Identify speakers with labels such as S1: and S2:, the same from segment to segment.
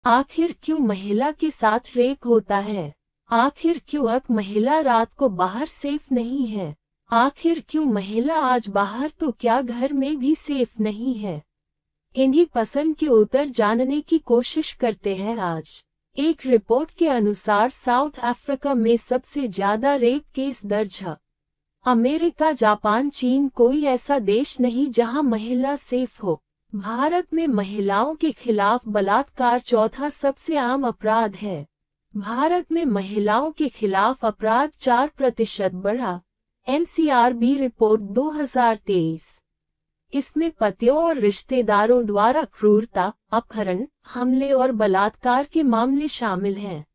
S1: आखिर क्यों महिला के साथ रेप होता है? आखिर क्यों एक महिला रात को बाहर सेफ नहीं है? आखिर क्यों महिला आज बाहर तो क्या घर में भी सेफ नहीं है? इन्हीं पसंद के उत्तर जानने की कोशिश करते हैं आज। एक रिपोर्ट के अनुसार साउथ अफ्रीका में सबसे ज्यादा रेप केस दर्ज है। अमेरिका, जापान, चीन, कोई ऐसा देश नहीं जहां महिला सेफ हो। भारत में महिलाओं के खिलाफ बलात्कार चौथा सबसे आम अपराध है। भारत में महिलाओं के खिलाफ अपराध 4% बढ़ा। NCRB report 2023। इसमें पतियों और रिश्तेदारों द्वारा क्रूरता, अपहरण, हमले और बलात्कार के मामले शामिल हैं।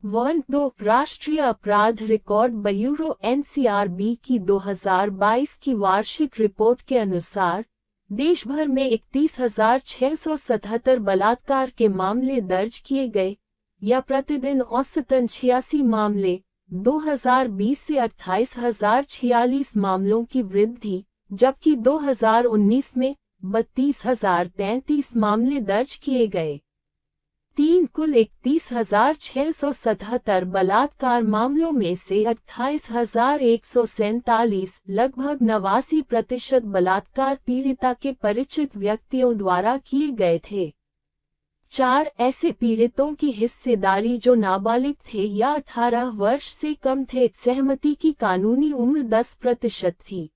S1: 1-2 राष्ट्रीय अपराध रिकॉर्ड ब्यूरो एनसीआरबी की 2022 की वार्षिक रिपोर्ट के अनुसार देश भर में 31,677 बलात्कार के मामले दर्ज किए गए, या प्रतिदिन औसतन 86 मामले। 2020 से 28,046 मामलों की वृद्धि, जबकि 2019 में 32,033 मामले दर्ज किए गए। कुल 31,677 बलात्कार मामलों में से 28,147, लगभग 89% बलात्कार पीड़िता के परिचित व्यक्तियों द्वारा किए गए थे। 4 ऐसे पीड़ितों की हिस्सेदारी जो नाबालिग थे या 18 वर्ष से कम थे। सहमति की कानूनी उम्र 10% थी।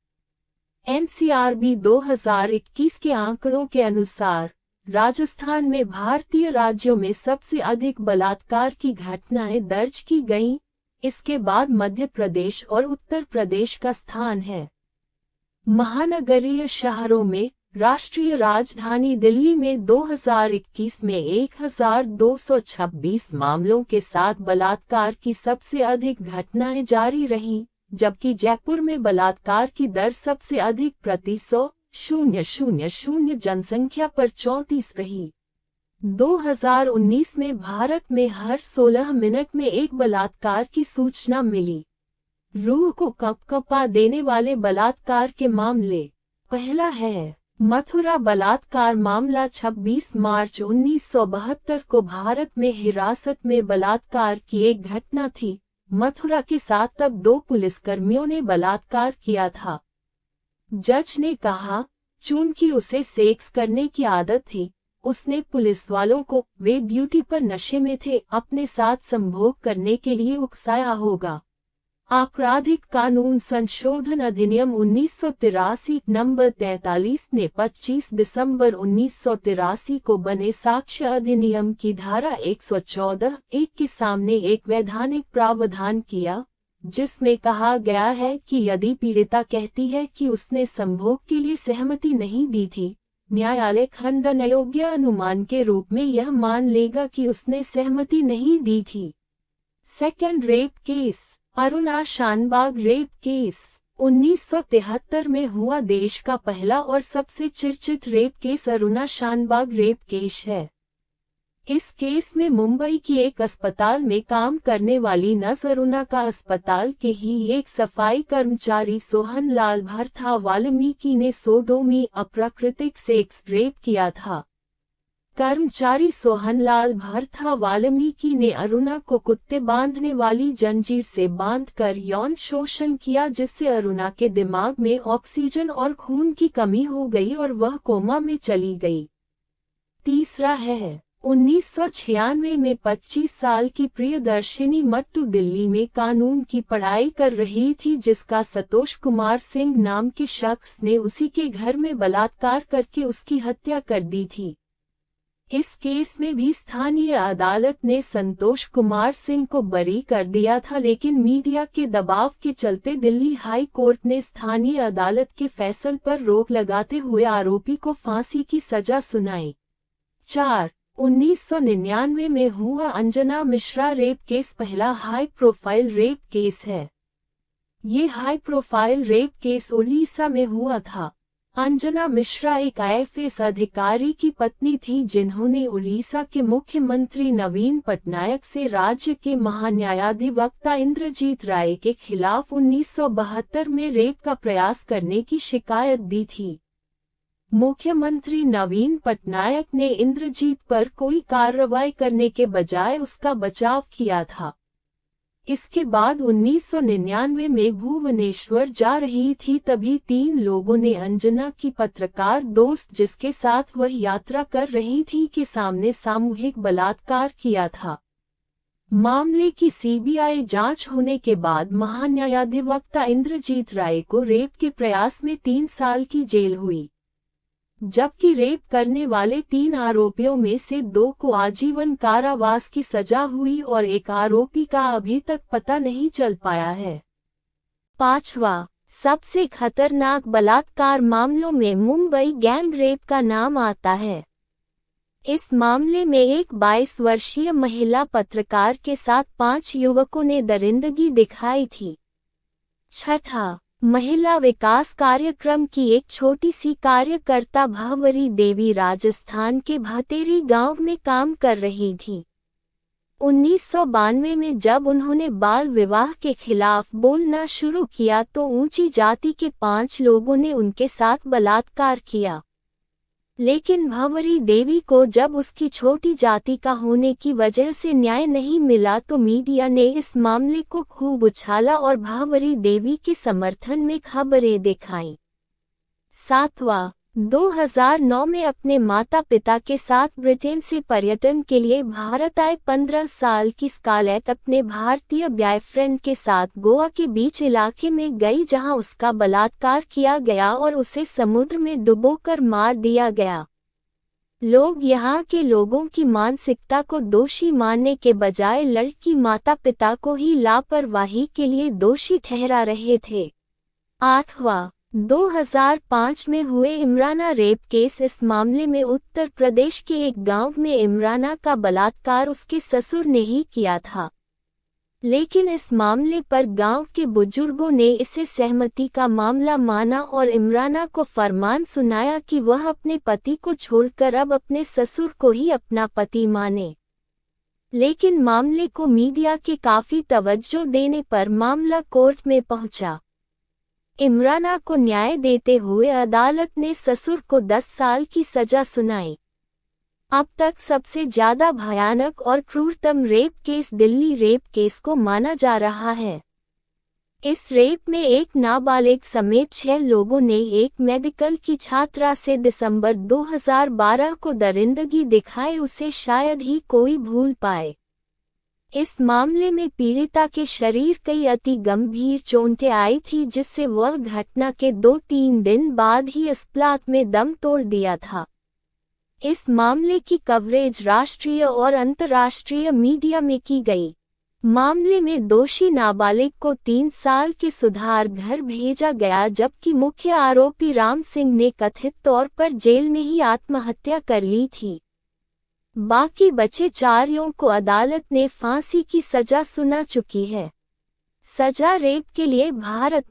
S1: एनसीआरबी 2021 के आंकड़ों के अनुसार राजस्थान में भारतीय राज्यों में सबसे अधिक बलात्कार की घटनाएं दर्ज की गईं, इसके बाद मध्य प्रदेश और उत्तर प्रदेश का स्थान है। महानगरीय शहरों में राष्ट्रीय राजधानी दिल्ली में 2021 में 1,226 मामलों के साथ बलात्कार की सबसे अधिक घटनाएं जारी रहीं, जबकि जयपुर में बलात्कार की दर सबसे अधिक प्रति 100,000 जनसंख्या पर 34 रही। 2019 में भारत में हर 16 मिनट में एक बलात्कार की सूचना मिली। रूह को कंपकपा देने वाले बलात्कार के मामले। पहला है मथुरा बलात्कार मामला। 26 मार्च 1972 को भारत में हिरासत में बलात्कार की एक घटना थी। मथुरा के साथ तब 2 पुलिसकर्मियों ने बलात्कार किया था। जज ने कहा, चूंकि उसे सेक्स करने की आदत थी, उसने पुलिस वालों को, वे ड्यूटी पर नशे में थे, अपने साथ संभोग करने के लिए उकसाया होगा। आपराधिक कानून संशोधन अधिनियम 1983 नंबर 43 ने 25 दिसंबर 1983 को बने साक्ष्य अधिनियम की धारा 114(1) के सामने एक वैधानिक प्रावधान किया, जिसमें कहा गया है कि यदि पीड़िता कहती है कि उसने संभोग के लिए सहमति नहीं दी थी, न्यायालय खंडन अयोग्य अनुमान के रूप में यह मान लेगा कि उसने सहमति नहीं दी थी। Second rape case. Aruna Shanbaug rape case 1973 में हुआ देश का पहला और सबसे चर्चित rape case Aruna Shanbaug rape case है। इस केस में मुंबई की एक अस्पताल में काम करने वाली नर्स अरुणा का अस्पताल के ही एक सफाई कर्मचारी सोहन लाल भरथा वाल्मीकि ने सोडोमी अप्राकृतिक सेक्स रेप किया था। कर्मचारी सोहनलाल भरथा वाल्मीकि ने अरुणा को कुत्ते बांधने वाली जंजीर से बांधकर यौन शोषण किया, जिससे अरुणा के दिमाग में ऑक्सीजन और खून की कमी हो गई और वह कोमा में चली गई। तीसरा है 1996 में 25 साल की प्रियदर्शिनी मट्टू दिल्ली में कानून की पढ़ाई कर रही थी, जिसका संतोष कुमार सिंह नाम के शख्स ने उसी के घर में बलात्कार करके उसकी हत्या कर दी थी। इस केस में भी स्थानीय अदालत ने संतोष कुमार सिंह को बरी कर दिया था, लेकिन मीडिया के दबाव के चलते दिल्ली हाई कोर्ट ने स्थानीय अदालत के फैसले पर रोक लगाते हुए आरोपी को फांसी की सजा सुनाई। 1999 में हुआ अंजना मिश्रा रेप केस पहला हाई प्रोफाइल रेप केस है। ये high profile rape case Orissa में हुआ था। अंजना मिश्रा एक आईएएस अधिकारी की पत्नी थी, जिन्होंने उड़ीसा के मुख्यमंत्री नवीन पटनायक से राज्य के महान्यायाधिवक्ता इंद्रजीत राय के खिलाफ 1972 में रेप का प्रयास करने की शिकायत दी थी। मुख्यमंत्री नवीन पटनायक ने इंद्रजीत पर कोई कार्रवाई करने के बजाय उसका बचाव किया था। इसके बाद 1999 में भुवनेश्वर जा रही थी, तभी 3 लोगों ने अंजना की पत्रकार दोस्त जिसके साथ वह यात्रा कर रही थी के सामने सामूहिक बलात्कार किया था। मामले की सीबीआई जांच होने के बाद महान्यायाधिवक्ता इंद्रजीत राय को रेप के प्रयास में 3 साल की जेल हुई, जबकि रेप करने वाले 3 आरोपियों में से 2 को आजीवन कारावास की सजा हुई और एक आरोपी का अभी तक पता नहीं चल पाया है।
S2: 5वां सबसे खतरनाक बलात्कार मामलों में मुंबई गैंग रेप का नाम आता है। इस मामले में एक 22 वर्षीय महिला पत्रकार के साथ 5 युवकों ने दरिंदगी दिखाई थी। 6ठा महिला विकास कार्यक्रम की एक छोटी सी कार्यकर्ता भंवरी देवी राजस्थान के भतेरी गांव में काम कर रही थी। 1992 में जब उन्होंने बाल विवाह के खिलाफ बोलना शुरू किया तो ऊंची जाति के 5 लोगों ने उनके साथ बलात्कार किया। लेकिन भंवरी देवी को जब उसकी छोटी जाति का होने की वजह से न्याय नहीं मिला तो मीडिया ने इस मामले को खूब उछाला और भंवरी देवी के समर्थन में खबरें दिखाईं। 7वां 2009 में अपने माता पिता के साथ ब्रिटेन से पर्यटन के लिए भारत आए 15 साल की स्कारलेट अपने भारतीय बॉयफ्रेंड के साथ गोवा के बीच इलाके में गई, जहां उसका बलात्कार किया गया और उसे समुद्र में डुबोकर मार दिया गया। लोग यहां के लोगों की मानसिकता को दोषी मानने के बजाय लड़की माता पिता को ही लापरवाही के लिए दोषी ठहरा रहे थे। 8वां 2005 में हुए इमराना रेप केस। इस मामले में उत्तर प्रदेश के एक गांव में इमराना का बलात्कार उसके ससुर ने ही किया था, लेकिन इस मामले पर गांव के बुजुर्गों ने इसे सहमति का मामला माना और इमराना को फरमान सुनाया कि वह अपने पति को छोड़कर अब अपने ससुर को ही अपना पति माने। लेकिन मामले को मीडिया के काफी तवज्जो देने पर मामला कोर्ट में पहुंचा। इमराना को न्याय देते हुए अदालत ने ससुर को 10 साल की सजा सुनाई। अब तक सबसे ज्यादा भयानक और क्रूरतम rape case Delhi rape case को माना जा रहा है। इस रेप में एक नाबालिग समेत 6 लोगों ने एक मेडिकल की छात्रा से दिसंबर 2012 को दरिंदगी दिखाए, उसे शायद ही कोई भूल पाए। इस मामले में पीड़िता के शरीर कई अति गंभीर चोटें आई थी, जिससे वह घटना के 2-3 दिन बाद ही अस्पताल में दम तोड़ दिया था। इस मामले की कवरेज राष्ट्रीय और अंतर्राष्ट्रीय मीडिया में की गई। मामले में दोषी नाबालिग को 3 साल के सुधार घर भेजा गया, जबकि मुख्य आरोपी राम सिंह ने कथित तौर पर जेल में ही आत्महत्या कर ली थी। बाकी बचे 4 को अदालत ने फांसी की सजा सुना चुकी है। सजा रेप के लिए भारत